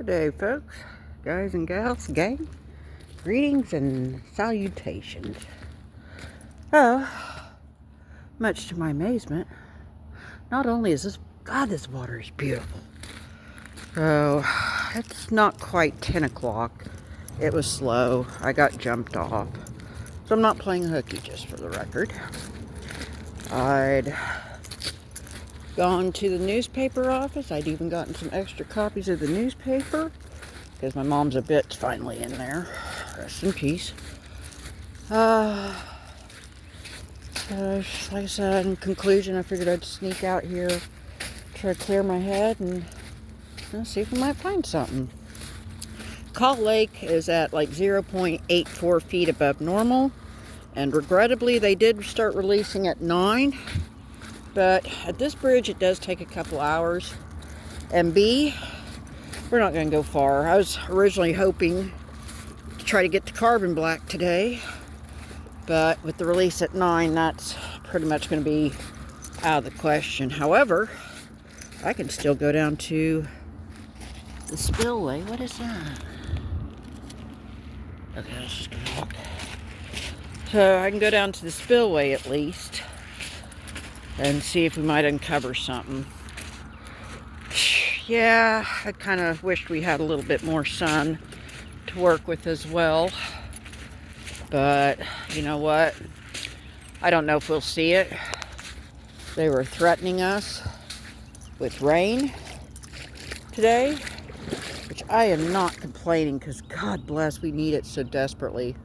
Good day, folks, guys and gals, gang. Greetings and salutations. Oh, much to my amazement, not only is this water is beautiful. So, it's not quite 10 o'clock. It was slow. I got jumped off. So I'm not playing hooky, just for the record. I'd gone to the newspaper office. I'd even gotten some extra copies of the newspaper because my mom's a bit's finally in there. Rest in peace. Like I said, in conclusion, I figured I'd sneak out here, try to clear my head, and see if we might find something. Call Lake is at like 0.84 feet above normal, and regrettably, they did start releasing at 9. But at this bridge, it does take a couple hours. And B, we're not going to go far. I was originally hoping to try to get to Carbon Black today. But with the release at 9, that's pretty much going to be out of the question. However, I can still go down to the spillway. What is that? Okay, let's just go walk. So I can go down to the spillway at least and see if we might uncover something. Yeah, I kind of wished we had a little bit more sun to work with as well. But you know what? I don't know if we'll see it. They were threatening us with rain today, which I am not complaining because God bless, we need it so desperately.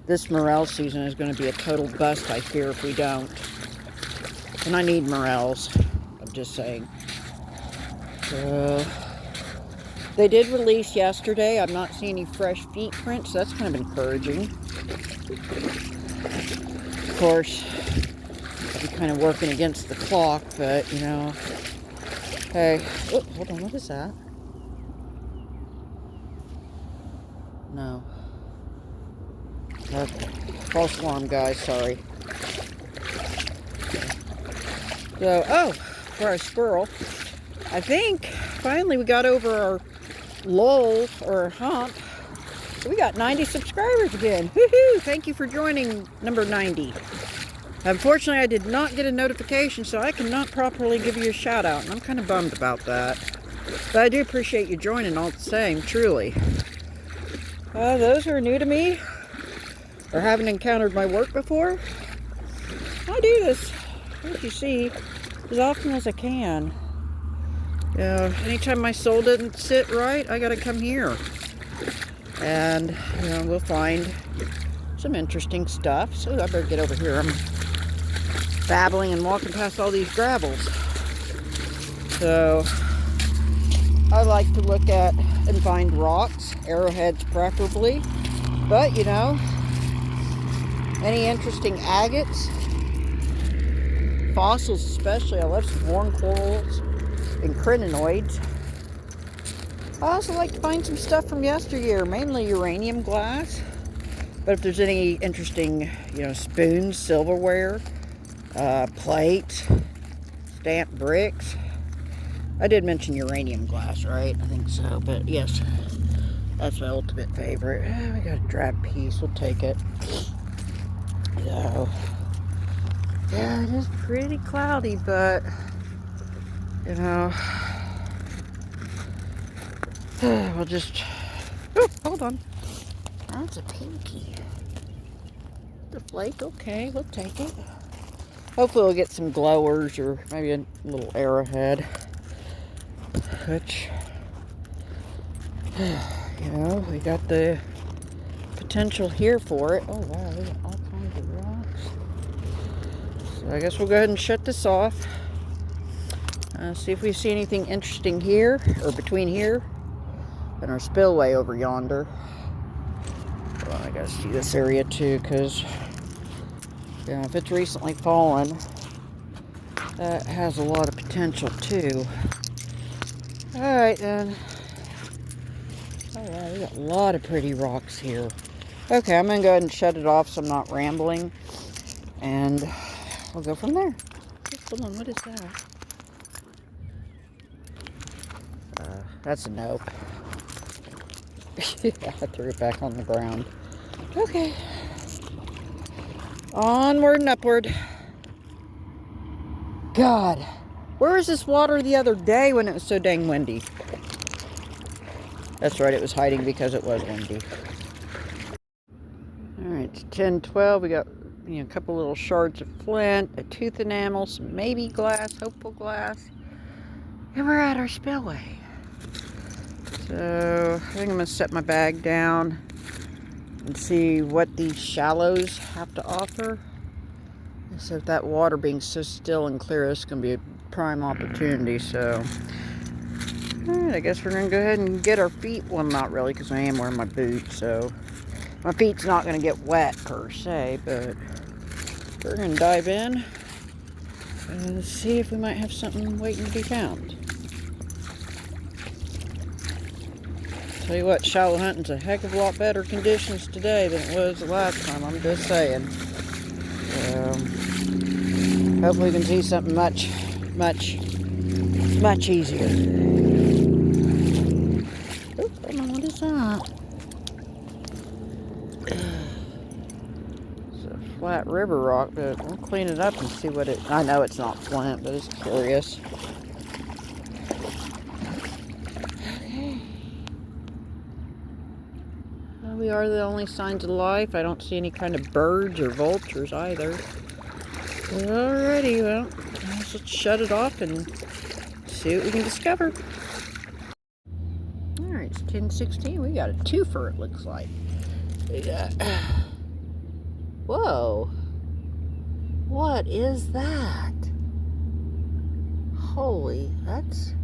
This morel season is going to be a total bust, I fear, if we don't. And I need morels. I'm just saying. So, they did release yesterday. I'm not seeing any fresh feet prints. So that's kind of encouraging. Of course, I'll be kind of working against the clock, but you know. Hey, oh, hold on. What is that? No. Okay. False alarm, guys. Sorry. So, oh, for our squirrel. I think finally we got over our lull or hump. We got 90 subscribers again. Woohoo! Thank you for joining number 90. Unfortunately, I did not get a notification, so I cannot properly give you a shout out, and I'm kind of bummed about that. But I do appreciate you joining all the same, truly. Those who are new to me or haven't encountered my work before, I do this, as you see, as often as I can. Anytime my soul didn't sit right, I gotta come here. And, we'll find some interesting stuff. So I better get over here. I'm babbling and walking past all these gravels. So, I like to look at and find rocks, arrowheads preferably. But, any interesting agates, fossils especially. I love some horn corals and crinoids. I also like to find some stuff from yesteryear, mainly uranium glass. But if there's any interesting, spoons, silverware, plates, stamped bricks. I did mention uranium glass, right? I think so, but yes, that's my ultimate favorite. We got a drab piece, we'll take it. So, yeah, it is pretty cloudy, but, we'll just, hold on. That's a pinky. The flake, okay, we'll take it. Hopefully we'll get some glowers or maybe a little arrowhead. Which, we got the potential here for it. Oh wow, we got all kinds of rocks. So I guess we'll go ahead and shut this off. See if we see anything interesting here, or between here and our spillway over yonder. Well, I gotta see this area too, because if it's recently fallen, that has a lot of potential too. Alright then. Alright, we got a lot of pretty rocks here. Okay, I'm gonna go ahead and shut it off so I'm not rambling. And we'll go from there. Hold on, what is that? That's a nope. Yeah, I threw it back on the ground. Okay. Onward and upward. God. Where was this water the other day when it was so dang windy? That's right, it was hiding because it was windy. Alright, it's 10:12. We got a couple little shards of flint, a tooth enamel, some maybe glass, hopeful glass. And we're at our spillway. So I think I'm going to set my bag down and see what these shallows have to offer. So if that water being so still and clear, it's going to be a prime opportunity. So, alright, I guess we're going to go ahead and get our feet. Well, not really, because I am wearing my boots, so my feet's not going to get wet per se, but we're going to dive in and see if we might have something waiting to be found. Tell you what, shallow hunting's a heck of a lot better conditions today than it was the last time, I'm just saying. Hopefully we can see something much easier. Oh, I don't know, what is that? It's a flat river rock, but we'll clean it up and see what it... I know it's not flint, but it's curious. Okay. Well, we are the only signs of life. I don't see any kind of birds or vultures either. Alrighty, well, let's shut it off and see what we can discover. Alright, it's 10:16. We got a twofer, it looks like. We got... Whoa. What is that? Holy, that's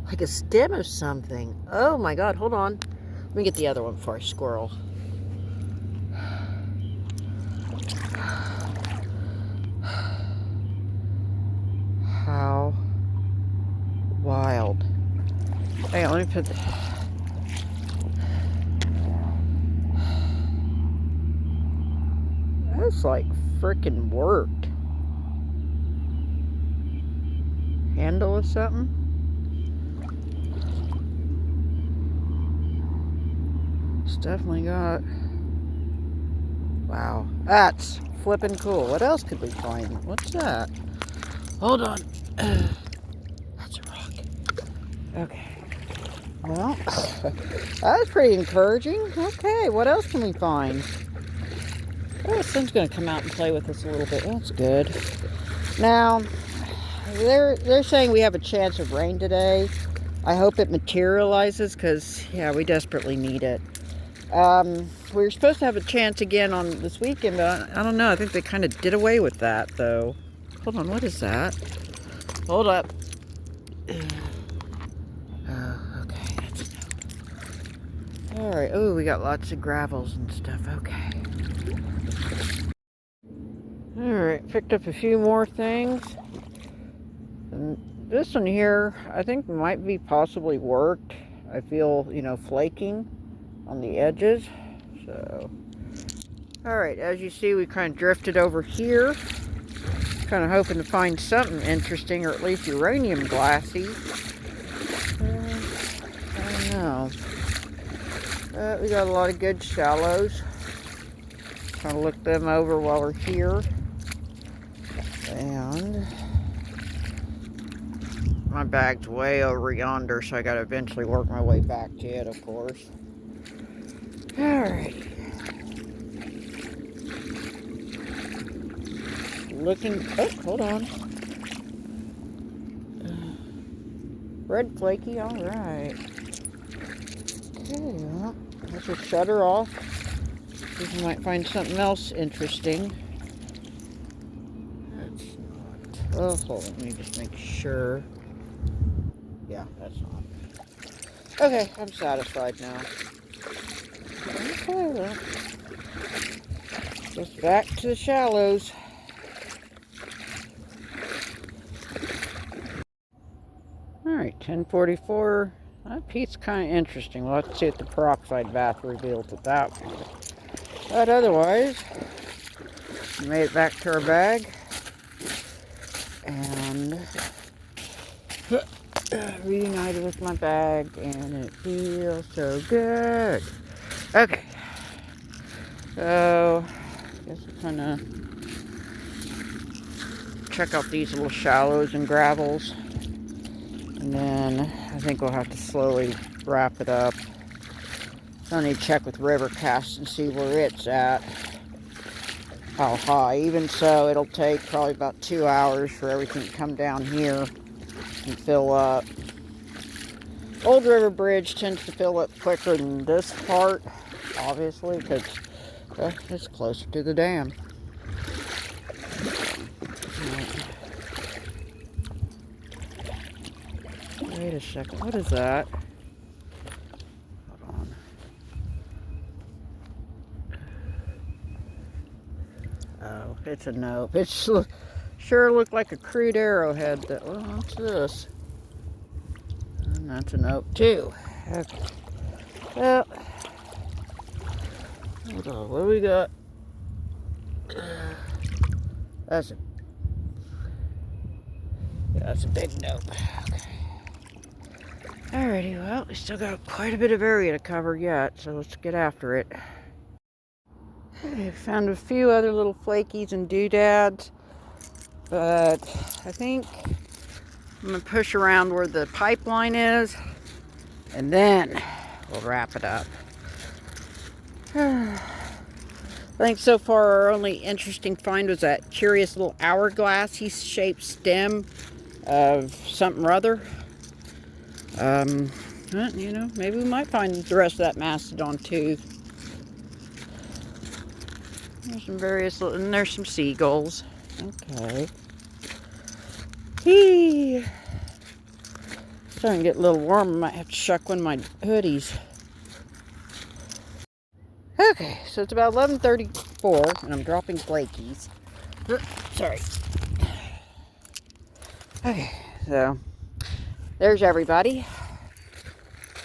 like a stem of something. Oh my god, hold on. Let me get the other one before I squirrel. How wild. Hang on, let me put the... That's like freaking worked. Handle or something? It's definitely got... Wow, that's flipping cool. What else could we find? What's that? Hold on. That's a rock. Okay. Well, that was pretty encouraging. Okay, what else can we find? Oh, the sun's going to come out and play with us a little bit. That's good. Now, they're saying we have a chance of rain today. I hope it materializes because, yeah, we desperately need it. We were supposed to have a chance again on this weekend, but I don't know. I think they kind of did away with that, though. Hold on, what is that? Hold up. Oh, okay, that's enough. Alright, oh, we got lots of gravels and stuff, okay. Alright, picked up a few more things. And this one here, I think might be possibly worked. I feel, flaking on the edges. So, alright, as you see, we kind of drifted over here. Kind of hoping to find something interesting, or at least uranium glassy. I don't know. We got a lot of good shallows. Trying to look them over while we're here. And my bag's way over yonder, so I gotta eventually work my way back to it, of course. Alright. Looking... Oh, hold on. Red flaky, alright. Okay, well, let's just shut her off. See if we might find something else interesting. That's not... Oh, hold on, let me just make sure. Yeah, that's not. Okay, I'm satisfied now. Okay, well. Just back to the shallows. Alright, 10:44. That piece kind of interesting. We'll have to see if the peroxide bath reveals it that one. But otherwise, we made it back to our bag. And reunited with my bag, and it feels so good. Okay, so I guess we'll kind of check out these little shallows and gravels, and then I think we'll have to slowly wrap it up. I need to check with Rivercast and see where it's at, how high. Even so, it'll take probably about 2 hours for everything to come down here and fill up. Old River Bridge tends to fill up quicker than this part, obviously, because it's closer to the dam. Wait a second, what is that? Hold on. Oh, it's a nope. It sure looked like a crude arrowhead. Well, what's this? And that's a nope too. Okay. Well, hold on, what do we got? That's a big nope. Okay. Alrighty, well, we still got quite a bit of area to cover yet, so let's get after it. I found a few other little flakies and doodads, but I think I'm going to push around where the pipeline is, and then we'll wrap it up. I think so far our only interesting find was that curious little hourglass-shaped stem of something or other. You know, maybe we might find the rest of that mastodon tooth. There's some various little, and there's some seagulls. Okay. Hee. Starting to get a little warm. I might have to shuck one of my hoodies. Okay, so it's about 11:34, and I'm dropping flakies. Sorry. Okay, so there's everybody.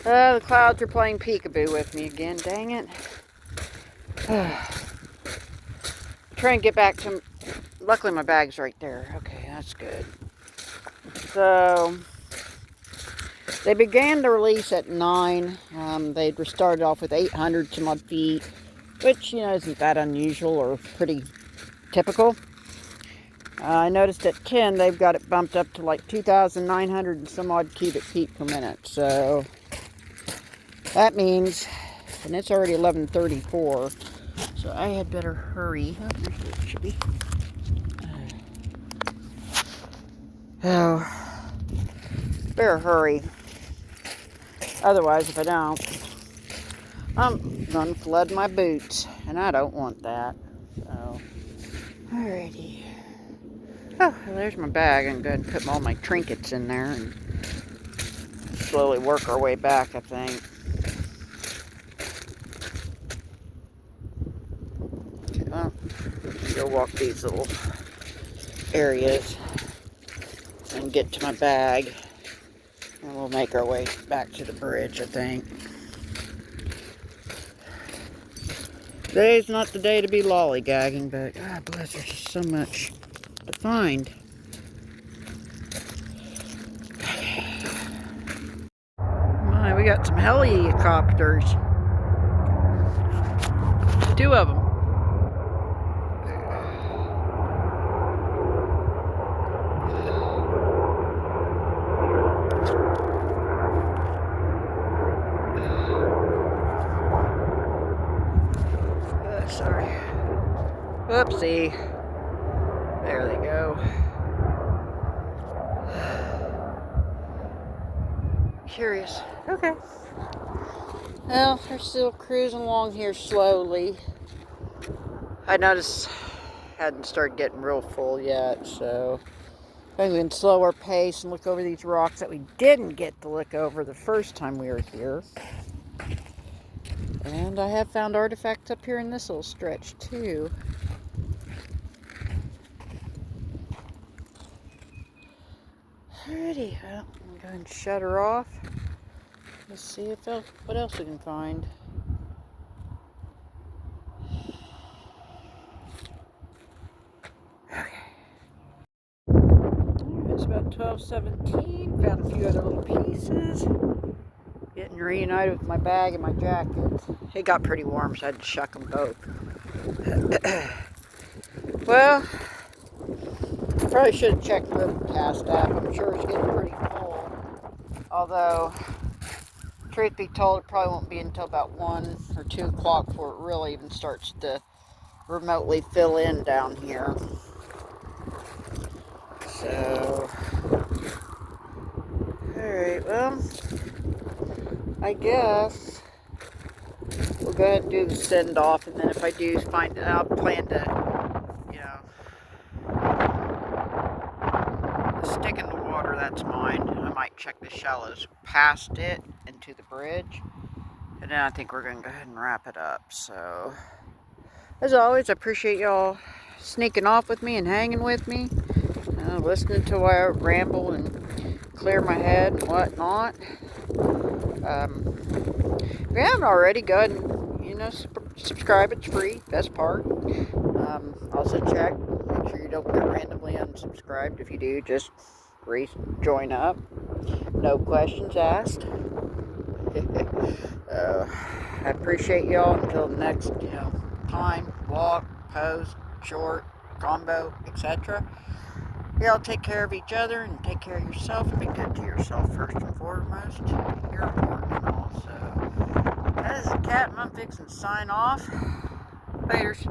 The clouds are playing peekaboo with me again, dang it. Try and get back to, luckily my bag's right there. Okay, that's good. So, they began the release at 9. They'd started off with 800 some odd feet, which, you know, isn't that unusual or pretty typical. I noticed at 10 they've got it bumped up to like 2,900 and some odd cubic feet per minute. So that means, and it's already 11:34, so I had better hurry. Oh, here's where it should be. Oh, better hurry. Otherwise, if I don't, I'm gonna flood my boots, and I don't want that. So, alrighty. Oh, well, there's my bag. I'm going to put all my trinkets in there and slowly work our way back, I think. Okay, well, go walk these little areas and get to my bag. And we'll make our way back to the bridge, I think. Today's not the day to be lollygagging, but God bless, there's just so much to find. My, we got some helicopters. 2 of them. Sorry. Whoopsie. There they go. Curious. Okay. Well, they're still cruising along here slowly. I noticed hadn't started getting real full yet, so I'm going to slow our pace and look over these rocks that we didn't get to look over the first time we were here. And I have found artifacts up here in this little stretch too. Alrighty, well, I'm going to shut her off. Let's see if what else we can find. Okay. It's about 12:17. Found a few other little pieces. Getting reunited with my bag and my jacket. It got pretty warm, so I had to shuck them both. Well, I probably should have checked the Overcast app. I'm sure it's getting pretty full. Although, truth be told, it probably won't be until about 1 or 2 o'clock before it really even starts to remotely fill in down here. So, alright, well, I guess we'll go ahead and do the send off, and then if I do find it, I'll plan to, you know, the stick in the water, that's mine. I might check the shallows past it into the bridge, and then I think we're going to go ahead and wrap it up. So, as always, I appreciate y'all sneaking off with me and hanging with me, listening to I ramble and clear my head and whatnot. If you haven't already, go ahead and, you know, subscribe. It's free. Best part. Also check. Make sure you don't get randomly unsubscribed. If you do, just join up. No questions asked. I appreciate y'all. Until the next, time, walk, post, short, combo, etc. Y'all take care of each other and take care of yourself and be good to yourself first and foremost. You're important and all. So, that is the Cat, and I'm fixing to sign off. Laters.